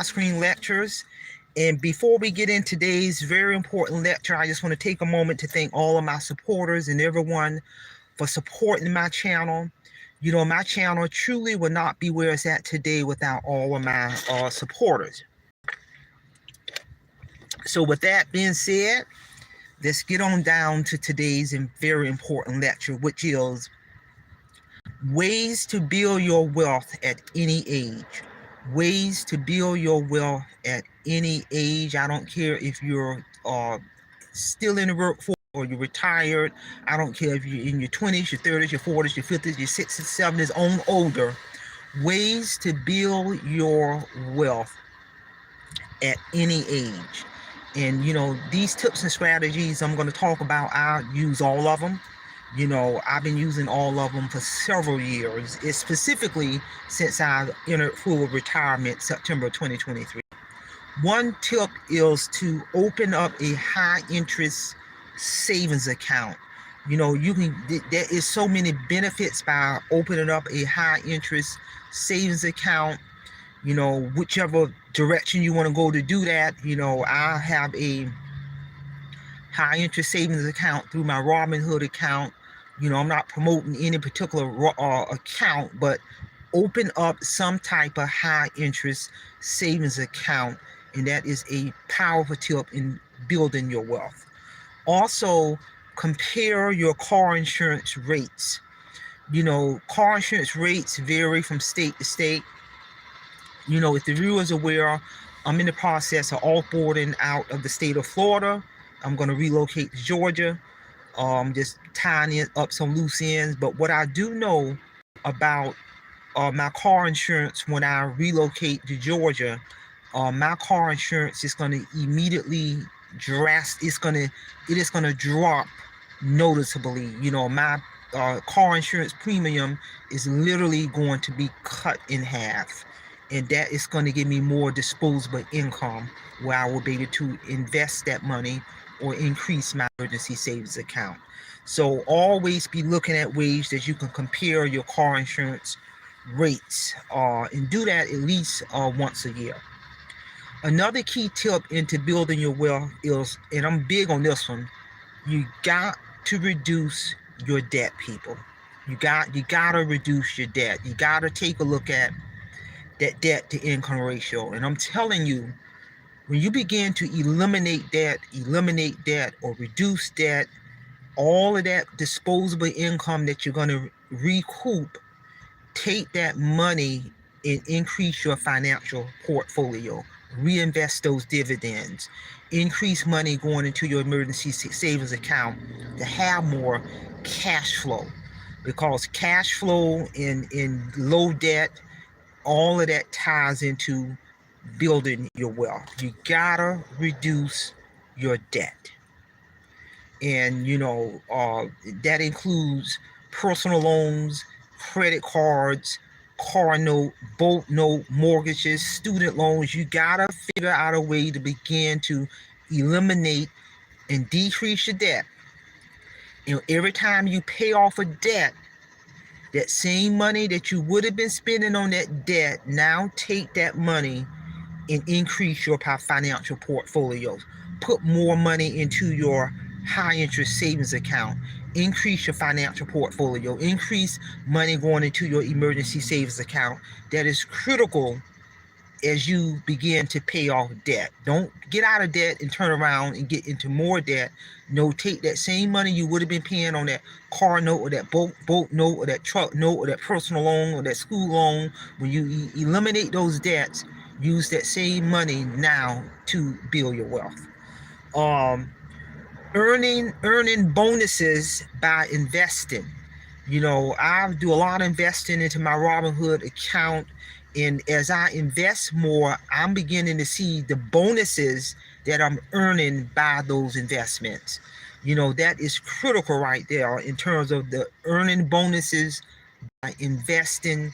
screen lectures. And before we get in today's very important lecture, I just want to take a moment to thank all of my supporters and everyone for supporting my channel. You know, my channel truly would not be where it's at today without all of my supporters. So with that being said, let's get on down to today's very important lecture, which is ways to build your wealth at any age. Ways to build your wealth at any age. I don't care if you're still in the workforce or you're retired. I don't care if you're in your 20s, your 30s, your 40s, your 50s, your 60s, 70s, on older. Ways to build your wealth at any age. And you know, these tips and strategies I'm going to talk about, I use all of them. You know, I've been using all of them for several years. It's specifically since I entered full retirement September 2023. One tip is to open up a high interest savings account. You know, there is so many benefits by opening up a high interest savings account. You know, whichever direction you want to go to do that. You know, I have a high interest savings account through my Robinhood account. You know, I'm not promoting any particular account, but open up some type of high interest savings account, and that is a powerful tip in building your wealth. Also, compare your car insurance rates. You know, car insurance rates vary from state to state. You know, if the viewer is aware, I'm in the process of offboarding out of the state of Florida. I'm going to relocate to Georgia. Just tying up some loose ends. But what I do know about my car insurance when I relocate to Georgia, my car insurance is going to immediately it is going to drop noticeably. You know, my car insurance premium is literally going to be cut in half, and that is going to give me more disposable income where I will be able to invest that money or increase my emergency savings account. So always be looking at ways that you can compare your car insurance rates, and do that at least once a year. Another key tip into building your wealth is, and I'm big on this one, you got to reduce your debt, people. You gotta reduce your debt. You gotta take a look at that debt to income ratio. And I'm telling you, when you begin to eliminate debt or reduce debt, all of that disposable income that you're going to recoup, take that money and increase your financial portfolio. Reinvest those dividends. Increase money going into your emergency savings account to have more cash flow. Because cash flow in low debt, all of that ties into building your wealth. You gotta reduce your debt. And you know, that includes personal loans, credit cards, car note, boat note, mortgages, student loans. You gotta figure out a way to begin to eliminate and decrease your debt. You know, every time you pay off a debt, that same money that you would have been spending on that debt, now take that money and increase your financial portfolios. Put more money into your high interest savings account. Increase your financial portfolio. Increase money going into your emergency savings account. That is critical as you begin to pay off debt. Don't get out of debt and turn around and get into more debt. No, take that same money you would have been paying on that car note or that boat note or that truck note or that personal loan or that school loan. When you eliminate those debts, use that same money now to build your wealth. Earning bonuses by investing. You know, I do a lot of investing into my Robinhood account, and as I invest more, I'm beginning to see the bonuses that I'm earning by those investments. You know, that is critical right there in terms of the earning bonuses by investing,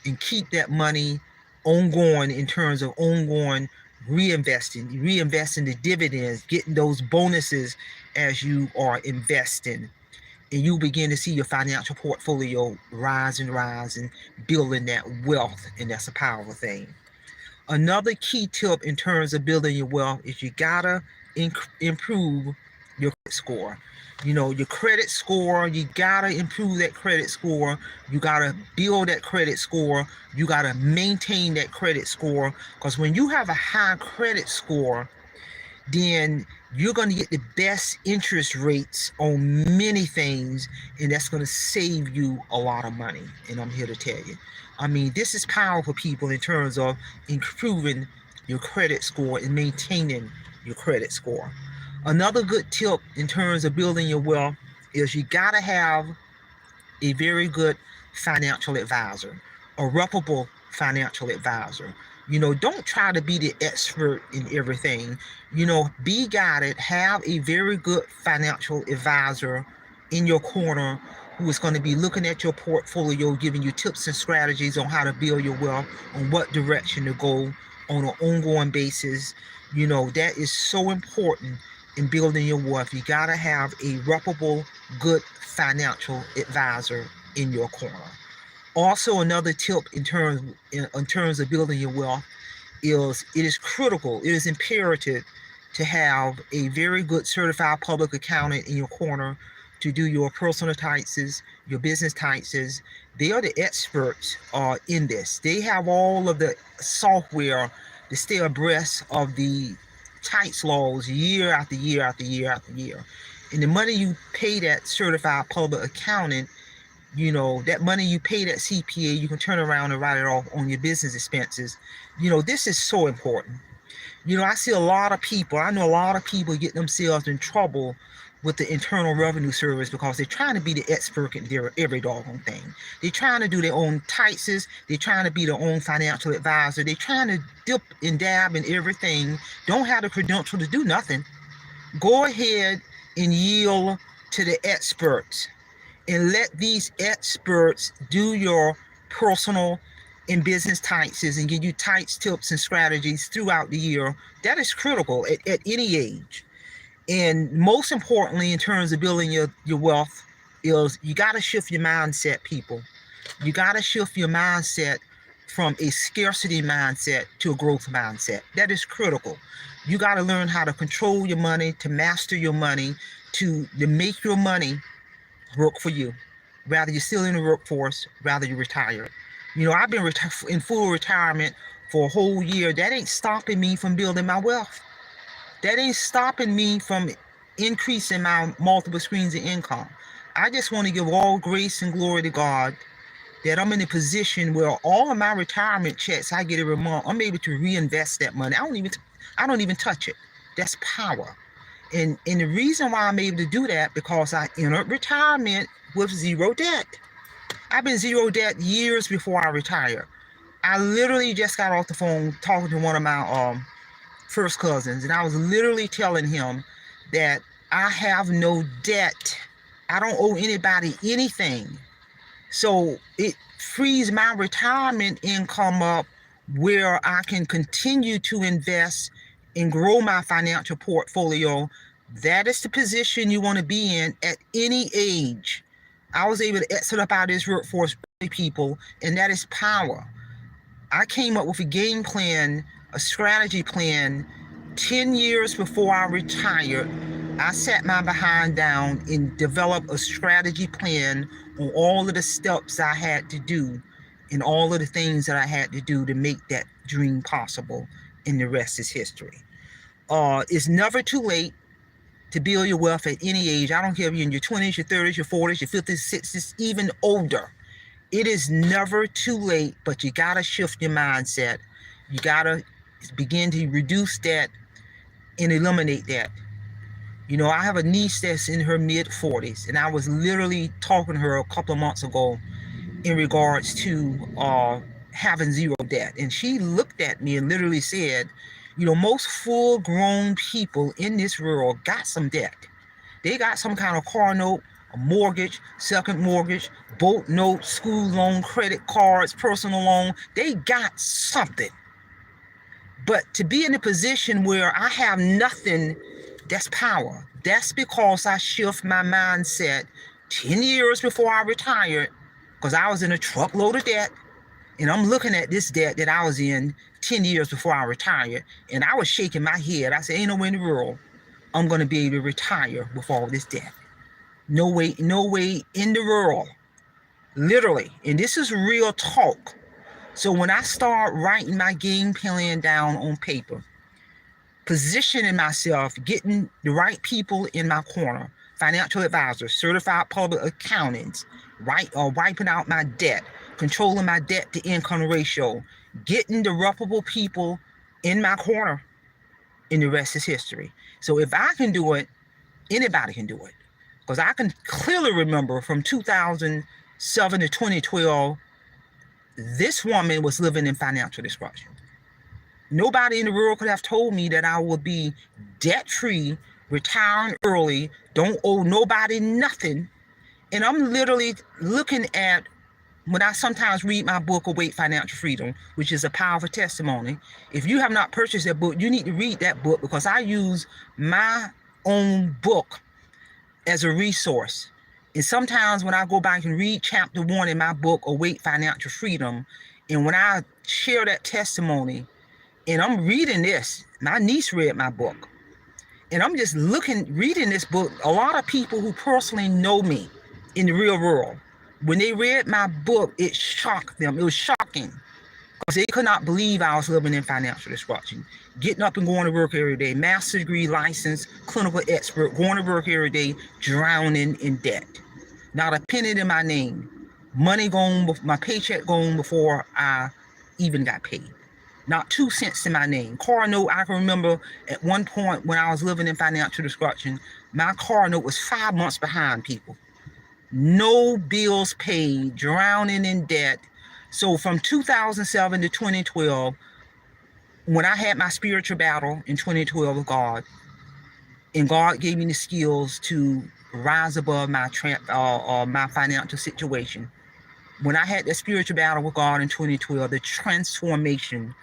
and keep that money ongoing in terms of ongoing reinvesting the dividends, getting those bonuses as you are investing. And you begin to see your financial portfolio rise and building that wealth, and that's a powerful thing. Another key tip in terms of building your wealth is you gotta improve your credit score. You know, your credit score, you gotta improve that credit score. You gotta build that credit score. You gotta maintain that credit score. Because when you have a high credit score, then you're going to get the best interest rates on many things, and that's going to save you a lot of money. And I'm here to tell you, I mean, this is powerful, people, in terms of improving your credit score and maintaining your credit score. Another good tip in terms of building your wealth is you got to have a very good financial advisor, a reputable financial advisor. You know, don't try to be the expert in everything. You know, be guided, have a very good financial advisor in your corner who is going to be looking at your portfolio, giving you tips and strategies on how to build your wealth, on what direction to go on an ongoing basis. You know, that is so important in building your wealth. You got to have a reputable, good financial advisor in your corner. Also, another tip in terms of building your wealth is it is critical, it is imperative to have a very good certified public accountant in your corner to do your personal taxes, your business taxes. They are the experts in this. They have all of the software to stay abreast of the tax laws year after year after year after year. And the money you pay that certified public accountant, you know, that money you pay that CPA, you can turn around and write it off on your business expenses. You know, this is so important. You know, I see a lot of people, I know a lot of people get themselves in trouble with the Internal Revenue Service because they're trying to be the expert in their every doggone thing. They're trying to do their own taxes. They're trying to be their own financial advisor. They're trying to dip and dab in everything. Don't have the credential to do nothing. Go ahead and yield to the experts and let these experts do your personal and business taxes and give you tax tips and strategies throughout the year. That is critical at any age. And most importantly, in terms of building your wealth, is you got to shift your mindset, people. You got to shift your mindset from a scarcity mindset to a growth mindset. That is critical. You got to learn how to control your money, to master your money, to make your money work for you. Rather you're still in the workforce, rather you retire. You know, I've been in full retirement for a whole year. That ain't stopping me from building my wealth. That ain't stopping me from increasing my multiple streams of income. I just want to give all grace and glory to God that I'm in a position where all of my retirement checks I get every month, I'm able to reinvest that money. I don't even touch it. That's power. And the reason why I'm able to do that, because I entered retirement with zero debt. I've been zero debt years before I retired. I literally just got off the phone talking to one of my first cousins, and I was literally telling him that I have no debt. I don't owe anybody anything. So it frees my retirement income up where I can continue to invest and grow my financial portfolio. That is the position you want to be in at any age. I was able to exit up out of this workforce, people, and that is power. I came up with a game plan, a strategy plan 10 years before I retired. I sat my behind down and developed a strategy plan on all of the steps I had to do and all of the things that I had to do to make that dream possible, and the rest is history. It's never too late to build your wealth at any age. I don't care if you're in your 20s, your 30s, your 40s, your 50s, 60s, even older. It is never too late, but you got to shift your mindset. You got to begin to reduce that and eliminate that. You know, I have a niece that's in her mid-40s, and I was literally talking to her a couple of months ago in regards to having zero debt. And she looked at me and literally said, you know, most full-grown people in this world got some debt. They got some kind of car note, a mortgage, second mortgage, boat note, school loan, credit cards, personal loan. They got something. But to be in a position where I have nothing, that's power. That's because I shift my mindset 10 years before I retired, because I was in a truckload of debt. And I'm looking at this debt that I was in 10 years before I retired, and I was shaking my head. I said, ain't no way in the world I'm going to be able to retire with all this debt. No way in the world. Literally. And this is real talk. So when I start writing my game plan down on paper, positioning myself, getting the right people in my corner, financial advisors, certified public accountants, wiping out my debt, controlling my debt to income ratio, getting the reputable people in my corner, and the rest is history. So if I can do it, anybody can do it. Because I can clearly remember from 2007 to 2012, this woman was living in financial destruction. Nobody in the world could have told me that I would be debt-free, retiring early, don't owe nobody nothing. And I'm literally looking at, when I sometimes read my book, Awake Financial Freedom, which is a powerful testimony. If you have not purchased that book, you need to read that book, because I use my own book as a resource. And sometimes when I go back and read chapter 1 in my book, Awake Financial Freedom, and when I share that testimony, and I'm reading this, my niece read my book, and I'm just reading this book. A lot of people who personally know me in the real world, when they read my book, it shocked them. It was shocking, because they could not believe I was living in financial destruction. Getting up and going to work every day, master's degree, licensed, clinical expert, going to work every day, drowning in debt. Not a penny in my name. Money gone, my paycheck gone before I even got paid. Not 2 cents to my name. Car note, I can remember at one point when I was living in financial destruction, my car note was 5 months behind, people. No bills paid, drowning in debt. So from 2007 to 2012, when I had my spiritual battle in 2012 with God, and God gave me the skills to rise above my financial situation. When I had that spiritual battle with God in 2012, the transformation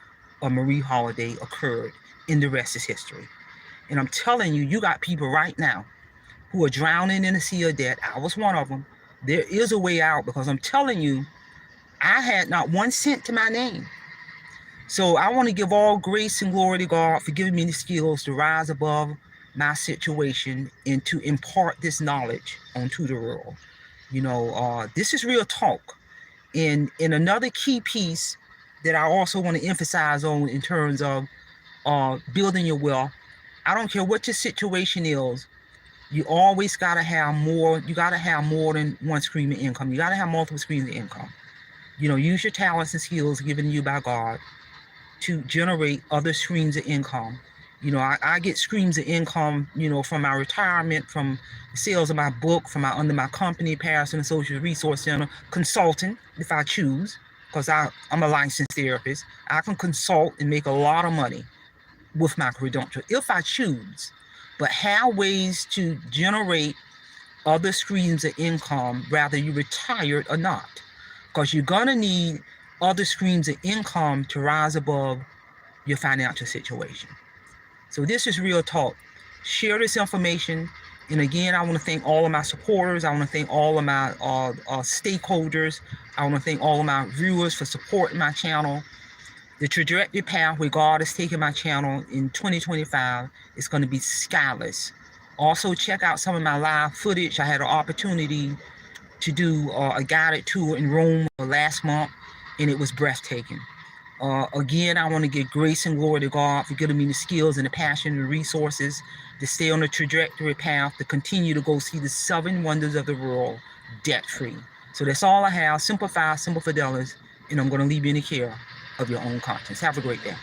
of Marie Holiday occurred, and the rest is history. And I'm telling you, you got people right now who are drowning in a sea of debt. I was one of them. There is a way out, because I'm telling you, I had not 1 cent to my name. So I want to give all grace and glory to God for giving me the skills to rise above my situation and to impart this knowledge onto the world. You know, this is real talk. And another key piece that I also want to emphasize on in terms of building your wealth, I don't care what your situation is, you always got to have more. You got to have more than one stream of income. You got to have multiple streams of income. You know, use your talents and skills given you by God to generate other streams of income. You know, I get streams of income, you know, from my retirement, from sales of my book, from under my company, Patterson Social Resource Center, consulting if I choose, because I'm a licensed therapist. I can consult and make a lot of money with my credential if I choose, but have ways to generate other streams of income, whether you retired or not, because you're gonna need other streams of income to rise above your financial situation. So this is real talk. Share this information. And again, I want to thank all of my supporters. I want to thank all of my stakeholders. I want to thank all of my viewers for supporting my channel. The trajectory path where God is taking my channel in 2025 is going to be skyless. Also, check out some of my live footage. I had an opportunity to do a guided tour in Rome last month, and it was breathtaking. Again, I want to give grace and glory to God for giving me the skills and the passion and the resources to stay on the trajectory path, to continue to go see the 7 wonders of the world debt-free. So that's all I have. Simple fidelity, and I'm going to leave you in the care of your own conscience. Have a great day.